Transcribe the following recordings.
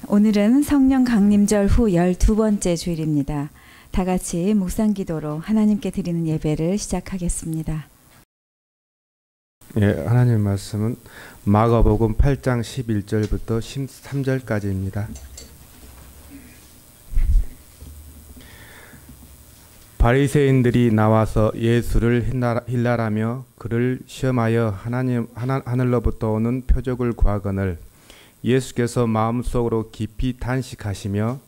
오늘은 성령 강림절 후 12번째 주일입니다. 다 같이 묵상기도로 하나님께 드리는 예배를 시작하겠습니다. 예, 하나님 말씀은 마가복음 8장 11절부터 13절까지입니다. 바리새인들이 나와서 예수를 힐날하며 그를 시험하여 하늘로부터 오는 표적을 구하거늘 예수께서 마음속으로 깊이 단식하시며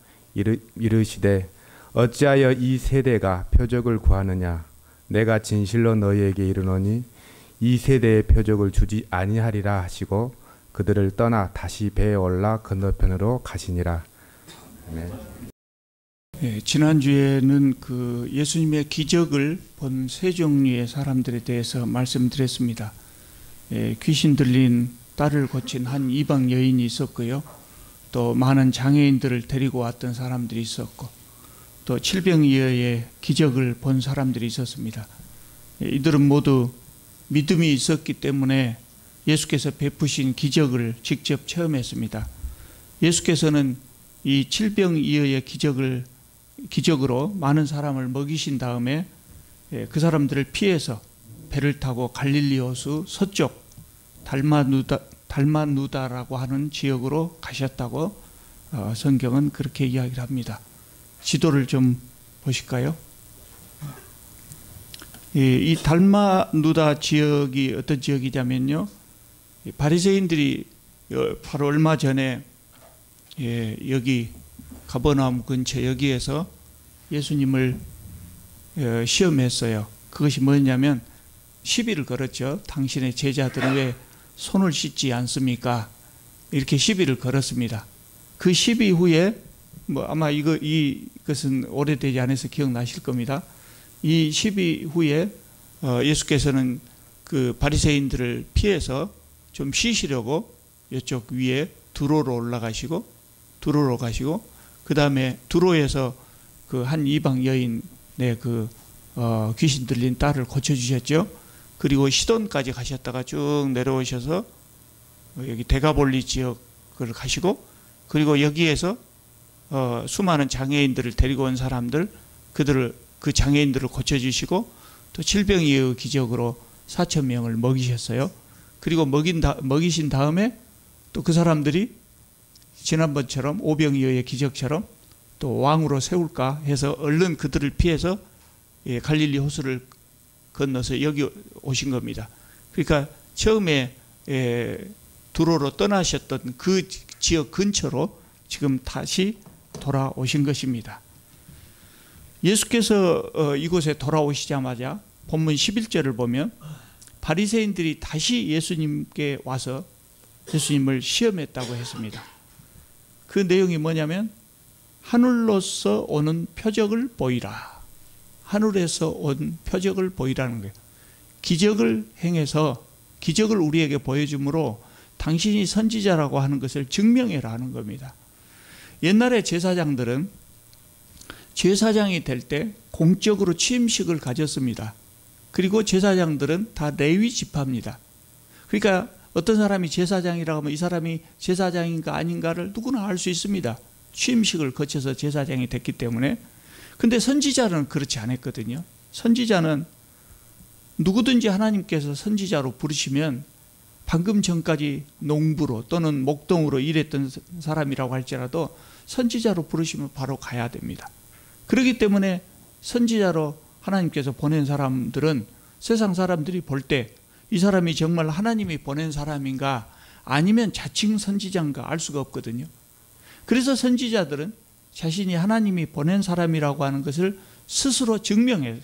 이르시되 어찌하여 이 세대가 표적을 구하느냐. 내가 진실로 너희에게 이르노니 이 세대의 표적을 주지 아니하리라 하시고 그들을 떠나 다시 배에 올라 건너편으로 가시니라. 아멘. 네, 지난주에는 예수님의 기적을 본 세 종류의 사람들에 대해서 말씀드렸습니다. 귀신 들린 딸을 고친 한 이방 여인이 있었고요. 또 많은 장애인들을 데리고 왔던 사람들이 있었고 또 칠병이어의 기적을 본 사람들이 있었습니다. 이들은 모두 믿음이 있었기 때문에 예수께서 베푸신 기적을 직접 체험했습니다. 예수께서는 이 칠병이어의 기적으로 많은 사람을 먹이신 다음에 그 사람들을 피해서 배를 타고 갈릴리 호수 서쪽 달마누다라고 하는 지역으로 가셨다고 성경은 그렇게 이야기를 합니다. 지도를 좀 보실까요? 이 달마누다 지역이 어떤 지역이냐면요, 바리새인들이 바로 얼마 전에 여기 가버나움 근처 여기에서 예수님을 시험했어요. 그것이 뭐냐면 시비를 걸었죠. 당신의 제자들은 왜 손을 씻지 않습니까? 이렇게 시비를 걸었습니다. 그 시비 후에 아마 이것은 오래되지 않아서 기억나실 겁니다. 이 시비 후에 예수께서는 그 바리새인들을 피해서 좀 쉬시려고 이쪽 위에 두로로 가시고 그 다음에 두로에서 그 한 이방 여인의 귀신 들린 딸을 고쳐주셨죠. 그리고 시돈까지 가셨다가 쭉 내려오셔서 여기 데가볼리 지역을 가시고 그리고 여기에서 수많은 장애인들을 데리고 온 사람들 그 장애인들을 고쳐주시고 또 칠병이의 기적으로 4,000명을 먹이셨어요. 그리고 먹이신 다음에 또 그 사람들이 지난번처럼 오병이어의 기적처럼 또 왕으로 세울까 해서 얼른 그들을 피해서 갈릴리 호수를 건너서 여기 오신 겁니다. 그러니까 처음에 두로로 떠나셨던 그 지역 근처로 지금 다시 돌아오신 것입니다. 예수께서 이곳에 돌아오시자마자 본문 11절을 보면 바리새인들이 다시 예수님께 와서 예수님을 시험했다고 했습니다. 그 내용이 뭐냐면 하늘로서 오는 표적을 보이라. 하늘에서 온 표적을 보이라는 거예요. 기적을 행해서 기적을 우리에게 보여주므로 당신이 선지자라고 하는 것을 증명해라 하는 겁니다. 옛날에 제사장들은 제사장이 될 때 공적으로 취임식을 가졌습니다. 그리고 제사장들은 다 레위 지파입니다. 그러니까 어떤 사람이 제사장이라고 하면 이 사람이 제사장인가 아닌가를 누구나 알 수 있습니다. 취임식을 거쳐서 제사장이 됐기 때문에. 근데 선지자는 그렇지 않았거든요. 선지자는 누구든지 하나님께서 선지자로 부르시면 방금 전까지 농부로 또는 목동으로 일했던 사람이라고 할지라도 선지자로 부르시면 바로 가야 됩니다. 그렇기 때문에 선지자로 하나님께서 보낸 사람들은 세상 사람들이 볼 때 이 사람이 정말 하나님이 보낸 사람인가 아니면 자칭 선지자인가 알 수가 없거든요. 그래서 선지자들은 자신이 하나님이 보낸 사람이라고 하는 것을 스스로 증명해요.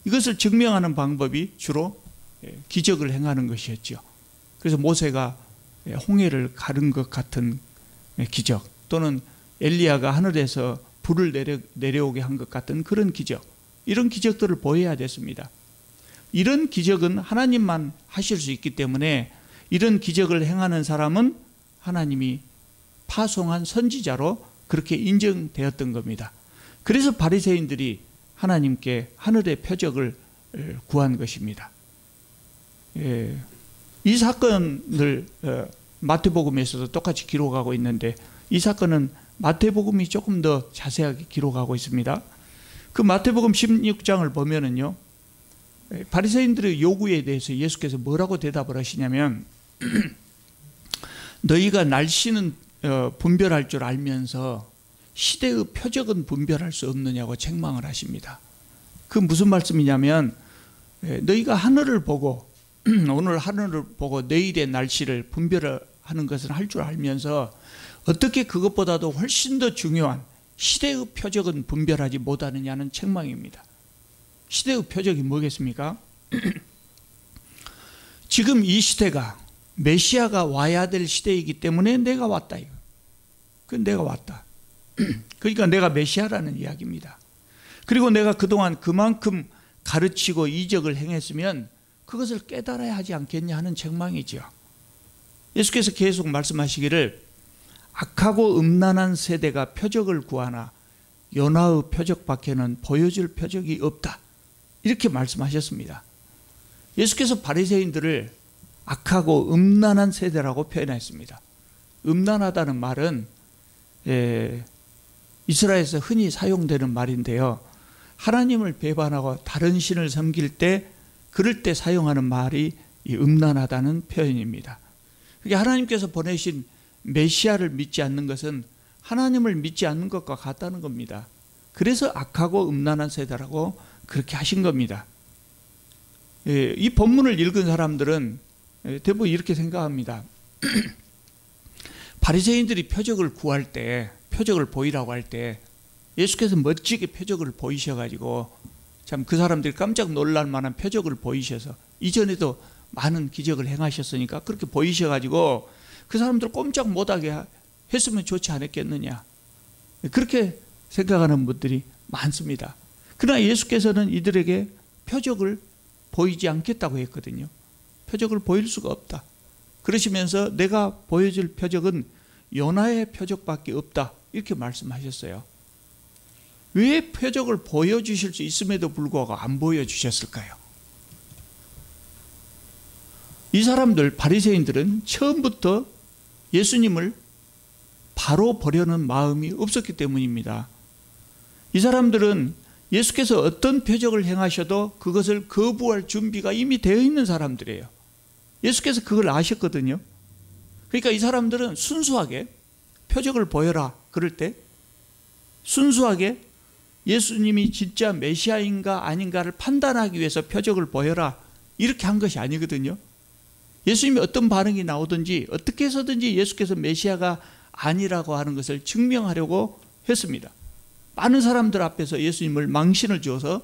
이것을 증명하는 방법이 주로 기적을 행하는 것이었죠. 그래서 모세가 홍해를 가른 것 같은 기적, 또는 엘리야가 하늘에서 불을 내려오게 한 것 같은 그런 기적, 이런 기적들을 보여야 됐습니다. 이런 기적은 하나님만 하실 수 있기 때문에 이런 기적을 행하는 사람은 하나님이 파송한 선지자로 그렇게 인정되었던 겁니다. 그래서 바리새인들이 하나님께 하늘의 표적을 구한 것입니다. 이 사건을 마태복음에서도 똑같이 기록하고 있는데 이 사건은 마태복음이 조금 더 자세하게 기록하고 있습니다. 그 마태복음 16장을 보면은요, 바리새인들의 요구에 대해서 예수께서 뭐라고 대답을 하시냐면 너희가 날씨는 분별할 줄 알면서 시대의 표적은 분별할 수 없느냐고 책망을 하십니다. 그 무슨 말씀이냐면 너희가 하늘을 보고 오늘 하늘을 보고 내일의 날씨를 분별하는 것은 할 줄 알면서 어떻게 그것보다도 훨씬 더 중요한 시대의 표적은 분별하지 못하느냐는 책망입니다. 시대의 표적이 뭐겠습니까? 지금 이 시대가 메시아가 와야 될 시대이기 때문에 내가 왔다. 그 내가 왔다. 그러니까 내가 메시아라는 이야기입니다. 그리고 내가 그동안 그만큼 가르치고 이적을 행했으면 그것을 깨달아야 하지 않겠냐 하는 책망이죠. 예수께서 계속 말씀하시기를 악하고 음란한 세대가 표적을 구하나 요나의 표적밖에는 보여줄 표적이 없다. 이렇게 말씀하셨습니다. 예수께서 바리새인들을 악하고 음란한 세대라고 표현했습니다. 음란하다는 말은 이스라엘에서 흔히 사용되는 말인데요, 하나님을 배반하고 다른 신을 섬길 때 그럴 때 사용하는 말이 이 음란하다는 표현입니다. 그게 하나님께서 보내신 메시아를 믿지 않는 것은 하나님을 믿지 않는 것과 같다는 겁니다. 그래서 악하고 음란한 세대라고 그렇게 하신 겁니다. 이 본문을 읽은 사람들은 대부분 이렇게 생각합니다. 바리새인들이 표적을 구할 때, 표적을 보이라고 할 때 예수께서 멋지게 표적을 보이셔가지고 참 그 사람들이 깜짝 놀랄 만한 표적을 보이셔서, 이전에도 많은 기적을 행하셨으니까 그렇게 보이셔가지고 그 사람들 꼼짝 못하게 했으면 좋지 않았겠느냐, 그렇게 생각하는 분들이 많습니다. 그러나 예수께서는 이들에게 표적을 보이지 않겠다고 했거든요. 표적을 보일 수가 없다. 그러시면서 내가 보여줄 표적은 요나의 표적밖에 없다. 이렇게 말씀하셨어요. 왜 표적을 보여주실 수 있음에도 불구하고 안 보여주셨을까요? 이 사람들, 바리새인들은 처음부터 예수님을 바로 보려는 마음이 없었기 때문입니다. 이 사람들은 예수께서 어떤 표적을 행하셔도 그것을 거부할 준비가 이미 되어 있는 사람들이에요. 예수께서 그걸 아셨거든요. 그러니까 이 사람들은 순수하게 표적을 보여라 그럴 때 순수하게 예수님이 진짜 메시아인가 아닌가를 판단하기 위해서 표적을 보여라 이렇게 한 것이 아니거든요. 예수님이 어떤 반응이 나오든지 어떻게 해서든지 예수께서 메시아가 아니라고 하는 것을 증명하려고 했습니다. 많은 사람들 앞에서 예수님을 망신을 주어서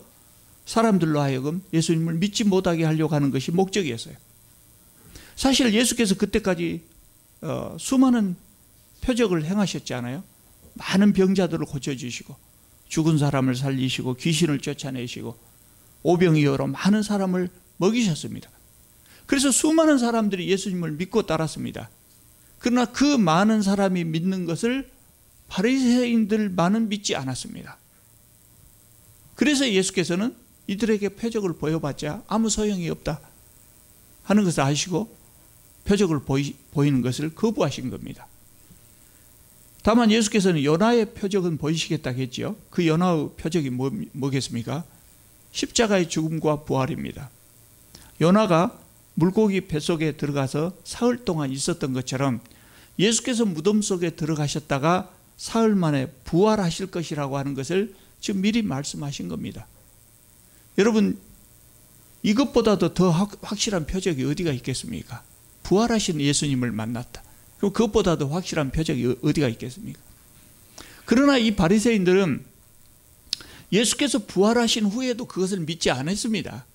사람들로 하여금 예수님을 믿지 못하게 하려고 하는 것이 목적이었어요. 사실 예수께서 그때까지 수많은 표적을 행하셨잖아요. 많은 병자들을 고쳐주시고 죽은 사람을 살리시고 귀신을 쫓아내시고 오병이어로 많은 사람을 먹이셨습니다. 그래서 수많은 사람들이 예수님을 믿고 따랐습니다. 그러나 그 많은 사람이 믿는 것을 바리새인들만은 믿지 않았습니다. 그래서 예수께서는 이들에게 표적을 보여봤자 아무 소용이 없다 하는 것을 아시고 표적을 보이는 것을 거부하신 겁니다. 다만 예수께서는 요나의 표적은 보이시겠다 했죠. 그 요나의 표적이 뭐겠습니까? 십자가의 죽음과 부활입니다. 요나가 물고기 뱃속에 들어가서 사흘 동안 있었던 것처럼 예수께서 무덤 속에 들어가셨다가 사흘 만에 부활하실 것이라고 하는 것을 지금 미리 말씀하신 겁니다. 여러분, 이것보다도 더 확실한 표적이 어디가 있겠습니까? 부활하신 예수님을 만났다. 그럼 그것보다도 확실한 표적이 어디가 있겠습니까? 그러나 이 바리새인들은 예수께서 부활하신 후에도 그것을 믿지 않았습니다.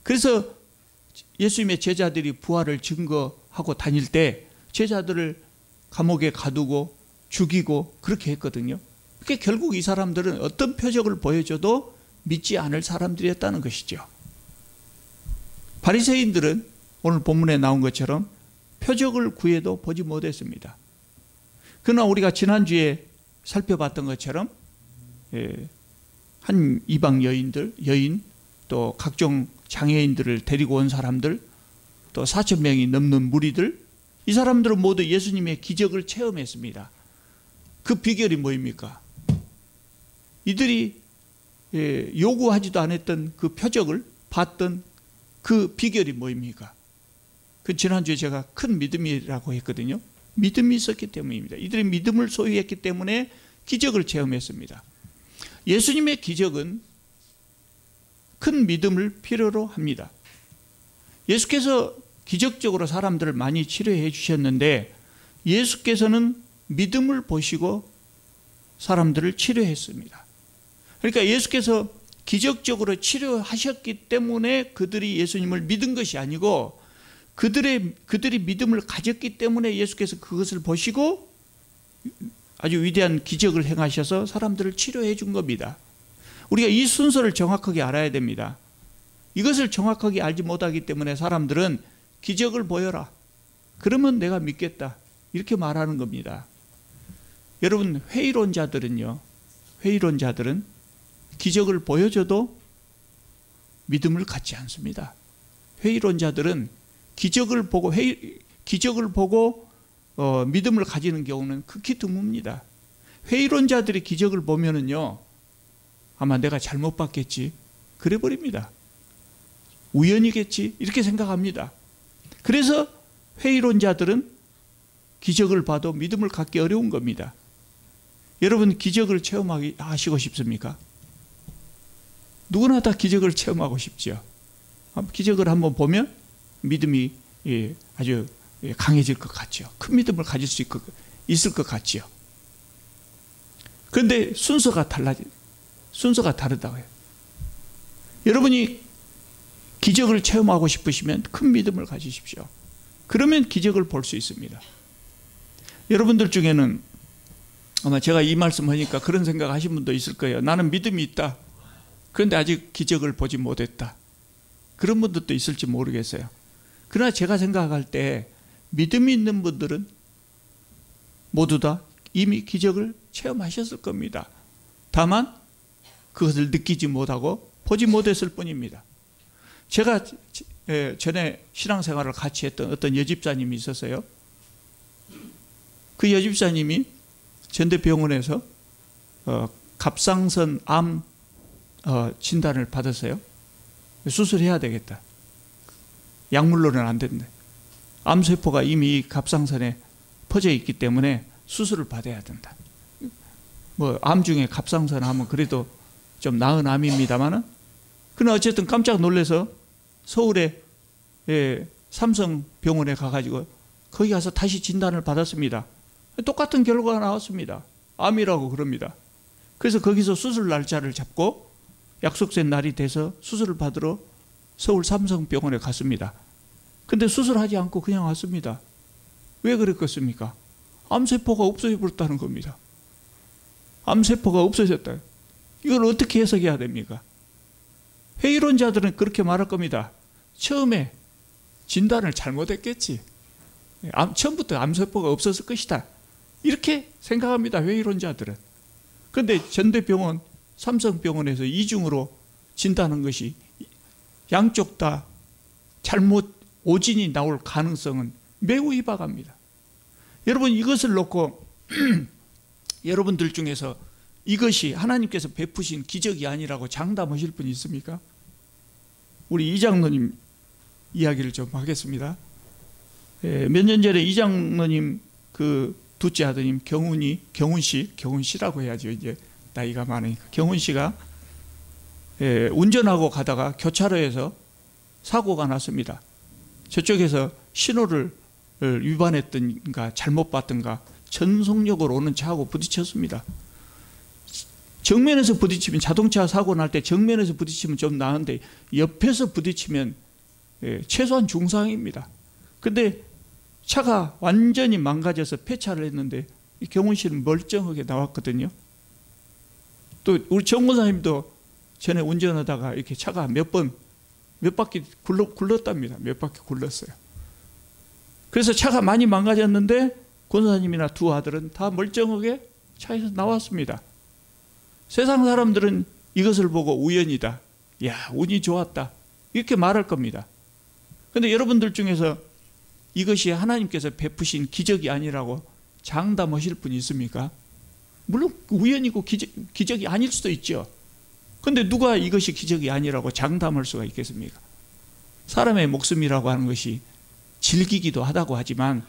그래서 예수님의 제자들이 부활을 증거하고 다닐 때 제자들을 감옥에 가두고 죽이고 그렇게 했거든요. 그러니까 결국 이 사람들은 어떤 표적을 보여줘도 믿지 않을 사람들이었다는 것이죠. 바리새인들은 오늘 본문에 나온 것처럼 표적을 구해도 보지 못했습니다. 그러나 우리가 지난주에 살펴봤던 것처럼 한 이방 여인 또 각종 장애인들을 데리고 온 사람들 또 4,000명이 넘는 무리들, 이 사람들은 모두 예수님의 기적을 체험했습니다. 그 비결이 뭐입니까? 이들이 요구하지도 않았던 그 표적을 봤던 그 비결이 뭐입니까? 그 지난주에 제가 큰 믿음이라고 했거든요. 믿음이 있었기 때문입니다. 이들이 믿음을 소유했기 때문에 기적을 체험했습니다. 예수님의 기적은 큰 믿음을 필요로 합니다. 예수께서 기적적으로 사람들을 많이 치료해 주셨는데 예수께서는 믿음을 보시고 사람들을 치료했습니다. 그러니까 예수께서 기적적으로 치료하셨기 때문에 그들이 예수님을 믿은 것이 아니고 그들이 믿음을 가졌기 때문에 예수께서 그것을 보시고 아주 위대한 기적을 행하셔서 사람들을 치료해 준 겁니다. 우리가 이 순서를 정확하게 알아야 됩니다. 이것을 정확하게 알지 못하기 때문에 사람들은 기적을 보여라, 그러면 내가 믿겠다, 이렇게 말하는 겁니다. 여러분, 회의론자들은 기적을 보여줘도 믿음을 갖지 않습니다. 회의론자들은 기적을 보고 믿음을 가지는 경우는 극히 드뭅니다. 회의론자들이 기적을 보면은요, 아마 내가 잘못 봤겠지, 그래 버립니다. 우연이겠지, 이렇게 생각합니다. 그래서 회의론자들은 기적을 봐도 믿음을 갖기 어려운 겁니다. 여러분, 기적을 체험하시고 싶습니까? 누구나 다 기적을 체험하고 싶죠. 기적을 한번 보면 믿음이 아주 강해질 것 같죠. 큰 믿음을 가질 수 있을 것 같죠. 그런데 순서가 다르다고 해요. 여러분이 기적을 체험하고 싶으시면 큰 믿음을 가지십시오. 그러면 기적을 볼 수 있습니다. 여러분들 중에는 아마 제가 이 말씀하니까 그런 생각 하신 분도 있을 거예요. 나는 믿음이 있다, 그런데 아직 기적을 보지 못했다, 그런 분들도 있을지 모르겠어요. 그러나 제가 생각할 때 믿음이 있는 분들은 모두 다 이미 기적을 체험하셨을 겁니다. 다만 그것을 느끼지 못하고 보지 못했을 뿐입니다. 제가 전에 신앙생활을 같이 했던 어떤 여집사님이 있었어요. 그 여집사님이 전대병원에서 갑상선 암 진단을 받았어요. 수술해야 되겠다, 약물로는 안 된다, 암세포가 이미 갑상선에 퍼져 있기 때문에 수술을 받아야 된다. 암 중에 갑상선 하면 그래도 좀 나은 암입니다만은, 그러나 어쨌든 깜짝 놀라서 서울에 삼성병원에 가가지고 거기 가서 다시 진단을 받았습니다. 똑같은 결과가 나왔습니다. 암이라고 그럽니다. 그래서 거기서 수술 날짜를 잡고 약속된 날이 돼서 수술을 받으러 서울 삼성병원에 갔습니다. 근데 수술하지 않고 그냥 왔습니다. 왜 그랬겠습니까? 암세포가 없어져 버렸다는 겁니다. 암세포가 없어졌다. 이걸 어떻게 해석해야 됩니까? 회의론자들은 그렇게 말할 겁니다. 처음에 진단을 잘못했겠지, 처음부터 암세포가 없었을 것이다, 이렇게 생각합니다, 회의론자들은. 그런데 전대병원 삼성병원에서 이중으로 진단한 것이 양쪽 다 잘못 오진이 나올 가능성은 매우 희박합니다. 여러분, 이것을 놓고 여러분들 중에서 이것이 하나님께서 베푸신 기적이 아니라고 장담하실 분이 있습니까? 우리 이장로님 이야기를 좀 하겠습니다. 몇 년 전에 이장로님 그 둘째 아드님 경훈씨라고 해야죠. 이제 나이가 많으니까. 경훈씨가 운전하고 가다가 교차로에서 사고가 났습니다. 저쪽에서 신호를 위반했던가 잘못 봤던가 전속력으로 오는 차하고 부딪혔습니다. 정면에서 부딪히면, 자동차 사고 날 때 정면에서 부딪히면 좀 나은데 옆에서 부딪히면 최소한 중상입니다. 근데 차가 완전히 망가져서 폐차를 했는데 경훈 씨는 멀쩡하게 나왔거든요. 또 우리 정 권사님도 전에 운전하다가 이렇게 차가 몇 바퀴 굴렀답니다. 몇 바퀴 굴렀어요. 그래서 차가 많이 망가졌는데 권사님이나 두 아들은 다 멀쩡하게 차에서 나왔습니다. 세상 사람들은 이것을 보고 우연이다, 야, 운이 좋았다, 이렇게 말할 겁니다. 그런데 여러분들 중에서 이것이 하나님께서 베푸신 기적이 아니라고 장담하실 분이 있습니까? 물론 우연이고 기적이 아닐 수도 있죠. 그런데 누가 이것이 기적이 아니라고 장담할 수가 있겠습니까? 사람의 목숨이라고 하는 것이 질기기도 하다고 하지만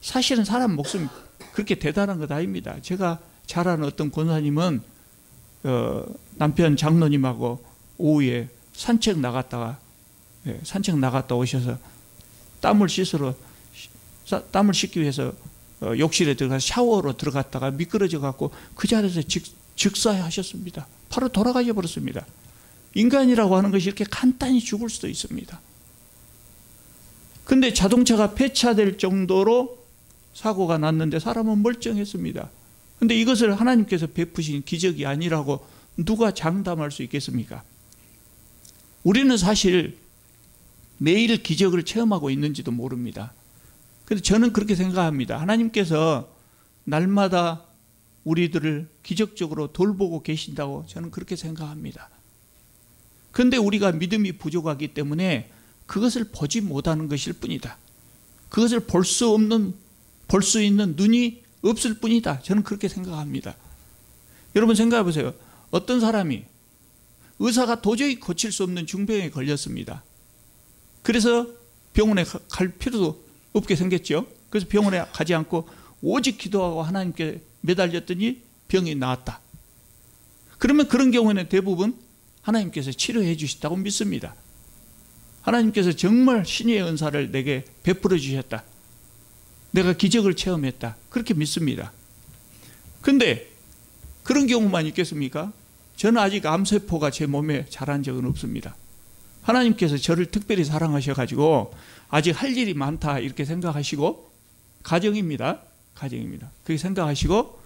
사실은 사람 목숨이 그렇게 대단한 것 아닙니다. 제가 잘 아는 어떤 권사님은 남편 장로님하고 오후에 산책 나갔다 오셔서 땀을 씻기 위해서 욕실에 들어가서 샤워로 들어갔다가 미끄러져 갖고 그 자리에서 즉사하셨습니다. 바로 돌아가셔 버렸습니다. 인간이라고 하는 것이 이렇게 간단히 죽을 수도 있습니다. 근데 자동차가 폐차될 정도로 사고가 났는데 사람은 멀쩡했습니다. 근데 이것을 하나님께서 베푸신 기적이 아니라고 누가 장담할 수 있겠습니까? 우리는 사실 매일 기적을 체험하고 있는지도 모릅니다. 그런데 저는 그렇게 생각합니다. 하나님께서 날마다 우리들을 기적적으로 돌보고 계신다고 저는 그렇게 생각합니다. 그런데 우리가 믿음이 부족하기 때문에 그것을 보지 못하는 것일 뿐이다. 그것을 볼 수 있는 눈이 없을 뿐이다. 저는 그렇게 생각합니다. 여러분 생각해 보세요. 어떤 사람이 의사가 도저히 고칠 수 없는 중병에 걸렸습니다. 그래서 병원에 갈 필요도 없게 생겼죠. 그래서 병원에 가지 않고 오직 기도하고 하나님께 매달렸더니 병이 나았다. 그러면 그런 경우에는 대부분 하나님께서 치료해 주셨다고 믿습니다. 하나님께서 정말 신의 은사를 내게 베풀어 주셨다. 내가 기적을 체험했다. 그렇게 믿습니다. 그런데 그런 경우만 있겠습니까? 저는 아직 암세포가 제 몸에 자란 적은 없습니다. 하나님께서 저를 특별히 사랑하셔가지고 아직 할 일이 많다 이렇게 생각하시고 가정입니다. 그렇게 생각하시고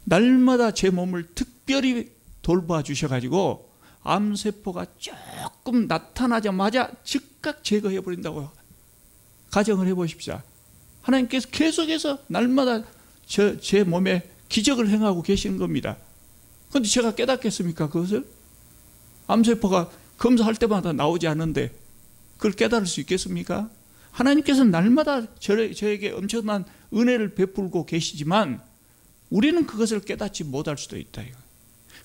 날마다 제 몸을 특별히 돌봐 주셔가지고 암세포가 조금 나타나자마자 즉각 제거해 버린다고 가정을 해보십시오. 하나님께서 계속해서 날마다 제 몸에 기적을 행하고 계시는 겁니다. 그런데 제가 깨닫겠습니까? 그것을? 암세포가 검사할 때마다 나오지 않는데 그걸 깨달을 수 있겠습니까? 하나님께서는 날마다 저에게 엄청난 은혜를 베풀고 계시지만 우리는 그것을 깨닫지 못할 수도 있다.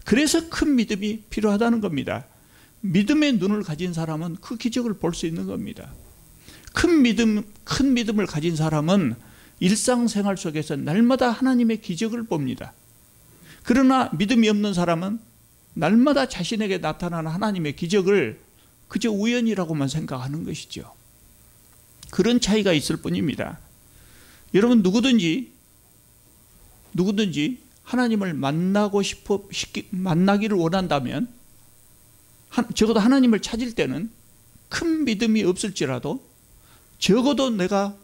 그래서 큰 믿음이 필요하다는 겁니다. 믿음의 눈을 가진 사람은 그 기적을 볼 수 있는 겁니다. 큰 믿음을 가진 사람은 일상생활 속에서 날마다 하나님의 기적을 봅니다. 그러나 믿음이 없는 사람은 날마다 자신에게 나타나는 하나님의 기적을 그저 우연이라고만 생각하는 것이죠. 그런 차이가 있을 뿐입니다. 여러분 누구든지 하나님을 만나기를 원한다면 적어도 하나님을 찾을 때는 큰 믿음이 없을지라도 적어도 내가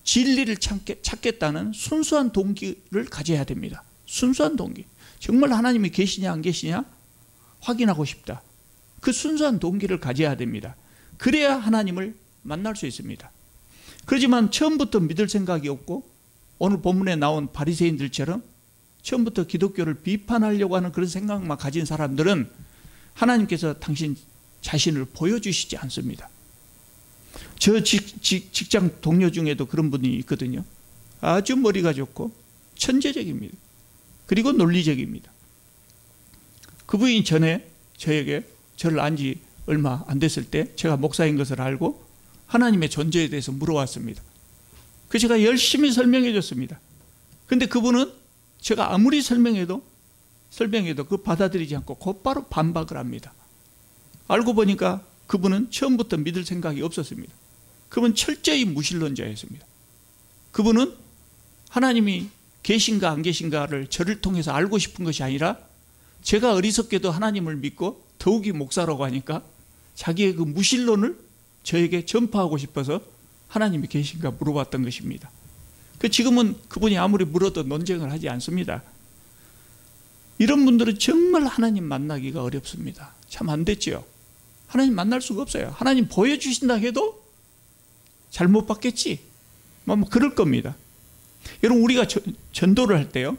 진리를 찾겠다는 순수한 동기를 가져야 됩니다. 순수한 동기. 정말 하나님이 계시냐 안 계시냐 확인하고 싶다. 그 순수한 동기를 가져야 됩니다. 그래야 하나님을 만날 수 있습니다. 그렇지만 처음부터 믿을 생각이 없고 오늘 본문에 나온 바리새인들처럼 처음부터 기독교를 비판하려고 하는 그런 생각만 가진 사람들은 하나님께서 당신 자신을 보여주시지 않습니다. 저 직장 동료 중에도 그런 분이 있거든요. 아주 머리가 좋고 천재적입니다. 그리고 논리적입니다. 그분이 전에 저를 안 지 얼마 안 됐을 때 제가 목사인 것을 알고 하나님의 존재에 대해서 물어왔습니다. 그래서 제가 열심히 설명해 줬습니다. 그런데 그분은 제가 아무리 설명해도 그 받아들이지 않고 곧바로 반박을 합니다. 알고 보니까 그분은 처음부터 믿을 생각이 없었습니다. 그분은 철저히 무신론자였습니다. 그분은 하나님이 계신가 안 계신가를 저를 통해서 알고 싶은 것이 아니라 제가 어리석게도 하나님을 믿고 더욱이 목사라고 하니까 자기의 그 무신론을 저에게 전파하고 싶어서 하나님이 계신가 물어봤던 것입니다. 지금은 그분이 아무리 물어도 논쟁을 하지 않습니다. 이런 분들은 정말 하나님 만나기가 어렵습니다. 참 안 됐죠. 하나님 만날 수가 없어요. 하나님 보여주신다 해도 잘못 받겠지. 그럴 겁니다. 여러분 우리가 전도를 할 때요.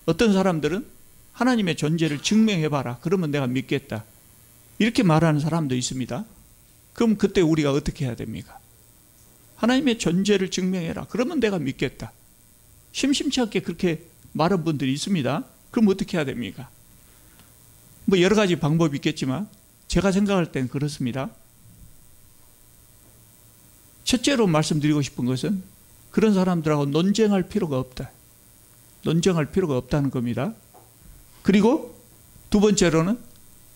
어떤 사람들은 하나님의 존재를 증명해봐라. 그러면 내가 믿겠다. 이렇게 말하는 사람도 있습니다. 그럼 그때 우리가 어떻게 해야 됩니까? 하나님의 존재를 증명해라. 그러면 내가 믿겠다. 심심치 않게 그렇게 말한 분들이 있습니다. 그럼 어떻게 해야 됩니까? 뭐 여러 가지 방법이 있겠지만 제가 생각할 땐 그렇습니다. 첫째로 말씀드리고 싶은 것은 그런 사람들하고 논쟁할 필요가 없다. 논쟁할 필요가 없다는 겁니다. 그리고 두 번째로는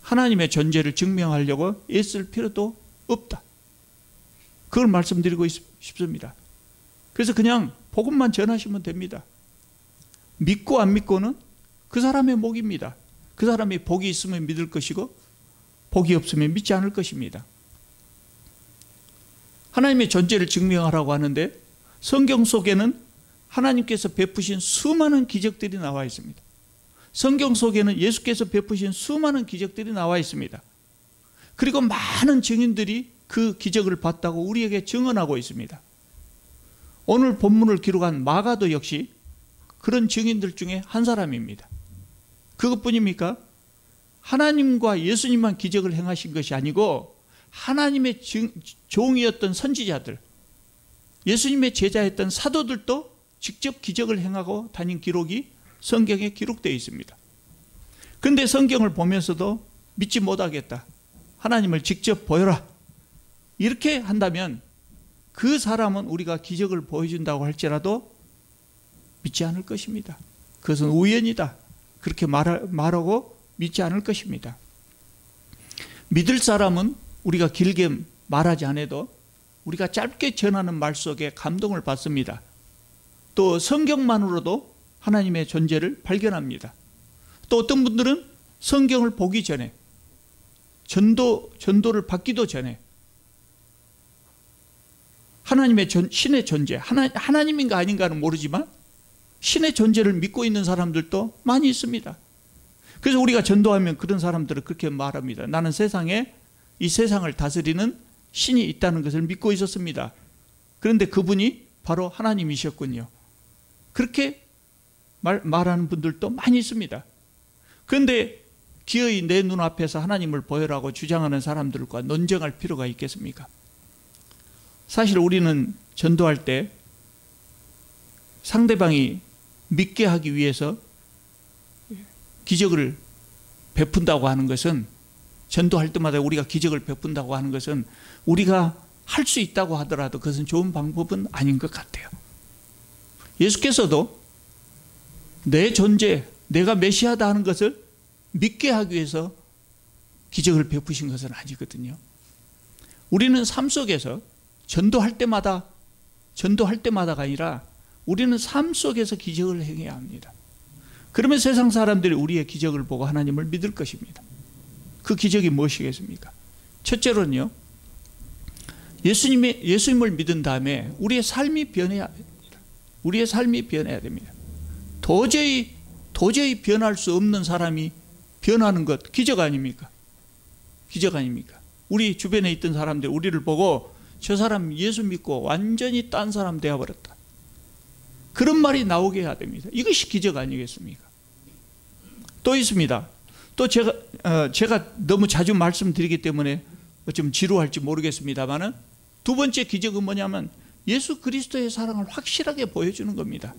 하나님의 존재를 증명하려고 애쓸 필요도 없다. 그걸 말씀드리고 싶습니다. 그래서 그냥 복음만 전하시면 됩니다. 믿고 안 믿고는 그 사람의 목입니다. 그 사람이 복이 있으면 믿을 것이고 복이 없으면 믿지 않을 것입니다. 하나님의 존재를 증명하라고 하는데 성경 속에는 하나님께서 베푸신 수많은 기적들이 나와 있습니다. 성경 속에는 예수께서 베푸신 수많은 기적들이 나와 있습니다. 그리고 많은 증인들이 그 기적을 봤다고 우리에게 증언하고 있습니다. 오늘 본문을 기록한 마가도 역시 그런 증인들 중에 한 사람입니다. 그것뿐입니까? 하나님과 예수님만 기적을 행하신 것이 아니고 하나님의 종이었던 선지자들, 예수님의 제자였던 사도들도 직접 기적을 행하고 다닌 기록이 성경에 기록되어 있습니다. 그런데 성경을 보면서도 믿지 못하겠다, 하나님을 직접 보여라, 이렇게 한다면 그 사람은 우리가 기적을 보여준다고 할지라도 믿지 않을 것입니다. 그것은 우연이다, 그렇게 말하고 믿지 않을 것입니다. 믿을 사람은 우리가 길게 말하지 않아도 우리가 짧게 전하는 말 속에 감동을 받습니다. 또 성경만으로도 하나님의 존재를 발견합니다. 또 어떤 분들은 성경을 보기 전에, 전도를 받기도 전에 하나님의 신의 존재, 하나님인가 아닌가는 모르지만 신의 존재를 믿고 있는 사람들도 많이 있습니다. 그래서 우리가 전도하면 그런 사람들은 그렇게 말합니다. 나는 이 세상을 다스리는 신이 있다는 것을 믿고 있었습니다. 그런데 그분이 바로 하나님이셨군요. 그렇게 말하는 분들도 많이 있습니다. 그런데 기어이 내 눈앞에서 하나님을 보여라고 주장하는 사람들과 논쟁할 필요가 있겠습니까? 사실 우리는 전도할 때 상대방이 믿게 하기 위해서 기적을 베푼다고 하는 것은, 전도할 때마다 우리가 기적을 베푼다고 하는 것은 우리가 할 수 있다고 하더라도 그것은 좋은 방법은 아닌 것 같아요. 예수께서도 내 존재, 내가 메시아다 하는 것을 믿게 하기 위해서 기적을 베푸신 것은 아니거든요. 우리는 삶 속에서 전도할 때마다가 아니라 우리는 삶 속에서 기적을 행해야 합니다. 그러면 세상 사람들이 우리의 기적을 보고 하나님을 믿을 것입니다. 그 기적이 무엇이겠습니까? 첫째로는요, 예수님을 믿은 다음에 우리의 삶이 변해야 됩니다. 우리의 삶이 변해야 됩니다. 도저히 변할 수 없는 사람이 변하는 것, 기적 아닙니까? 기적 아닙니까? 우리 주변에 있던 사람들 우리를 보고 저 사람 예수 믿고 완전히 딴 사람 되어버렸다, 그런 말이 나오게 해야 됩니다. 이것이 기적 아니겠습니까? 또 있습니다. 또 제가 너무 자주 말씀드리기 때문에 좀 지루할지 모르겠습니다만은, 두 번째 기적은 뭐냐면 예수 그리스도의 사랑을 확실하게 보여주는 겁니다.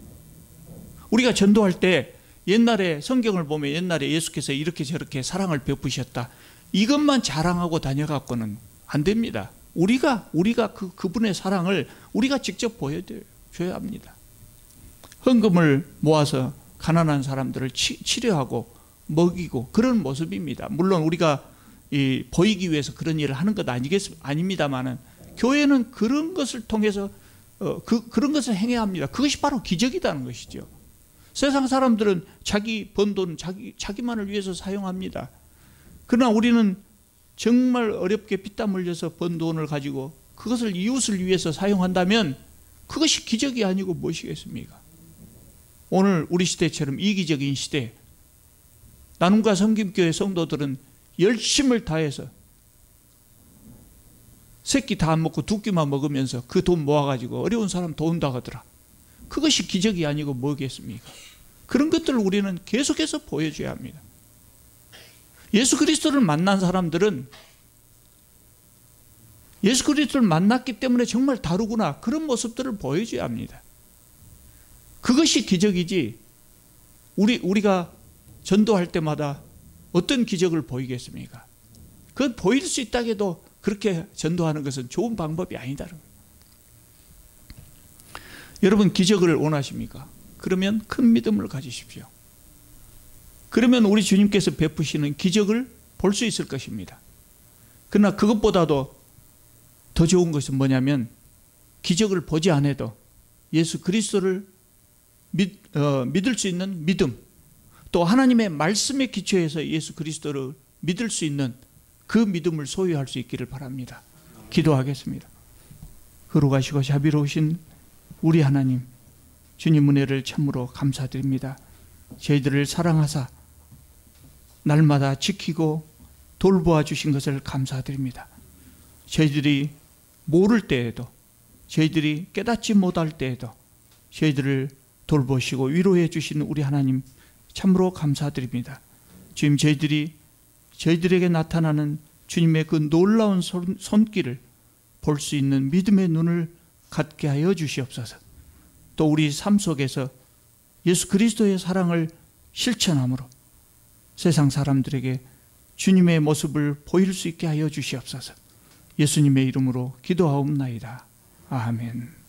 우리가 전도할 때 옛날에 성경을 보면 옛날에 예수께서 이렇게 저렇게 사랑을 베푸셨다, 이것만 자랑하고 다녀갖고는 안 됩니다. 우리가 그분의 사랑을 우리가 직접 보여줘야 합니다. 헌금을 모아서 가난한 사람들을 치료하고 먹이고 그런 모습입니다. 물론 우리가 보이기 위해서 그런 일을 하는 것 아닙니다만은, 교회는 그런 것을 통해서 그런 것을 행해야 합니다. 그것이 바로 기적이라는 것이죠. 세상 사람들은 자기 번 돈 자기만을 위해서 사용합니다. 그러나 우리는 정말 어렵게 피땀 흘려서 번 돈을 가지고 그것을 이웃을 위해서 사용한다면 그것이 기적이 아니고 무엇이겠습니까? 오늘 우리 시대처럼 이기적인 시대, 나눔과 섬김교회 성도들은 열심을 다해서 새끼 다 안 먹고 두 끼만 먹으면서 그 돈 모아가지고 어려운 사람 도운다 하더라. 그것이 기적이 아니고 뭐겠습니까? 그런 것들을 우리는 계속해서 보여줘야 합니다. 예수 그리스도를 만난 사람들은 예수 그리스도를 만났기 때문에 정말 다르구나, 그런 모습들을 보여줘야 합니다. 그것이 기적이지, 우리가 전도할 때마다 어떤 기적을 보이겠습니까? 그건 보일 수 있다 해도 그렇게 전도하는 것은 좋은 방법이 아니다는 거예요. 여러분 기적을 원하십니까? 그러면 큰 믿음을 가지십시오. 그러면 우리 주님께서 베푸시는 기적을 볼 수 있을 것입니다. 그러나 그것보다도 더 좋은 것은 뭐냐면 기적을 보지 않아도 예수 그리스도를 믿을 수 있는 믿음, 또 하나님의 말씀에 기초해서 예수 그리스도를 믿을 수 있는 그 믿음을 소유할 수 있기를 바랍니다. 기도하겠습니다. 거룩하시고 자비로우신 우리 하나님, 주님 은혜를 참으로 감사드립니다. 저희들을 사랑하사 날마다 지키고 돌보아 주신 것을 감사드립니다. 저희들이 모를 때에도, 저희들이 깨닫지 못할 때에도 저희들을 돌보시고 위로해 주신 우리 하나님 참으로 감사드립니다. 주님, 저희들에게 나타나는 주님의 그 놀라운 손길을 볼 수 있는 믿음의 눈을 갖게 하여 주시옵소서. 또 우리 삶 속에서 예수 그리스도의 사랑을 실천함으로 세상 사람들에게 주님의 모습을 보일 수 있게 하여 주시옵소서. 예수님의 이름으로 기도하옵나이다. 아멘.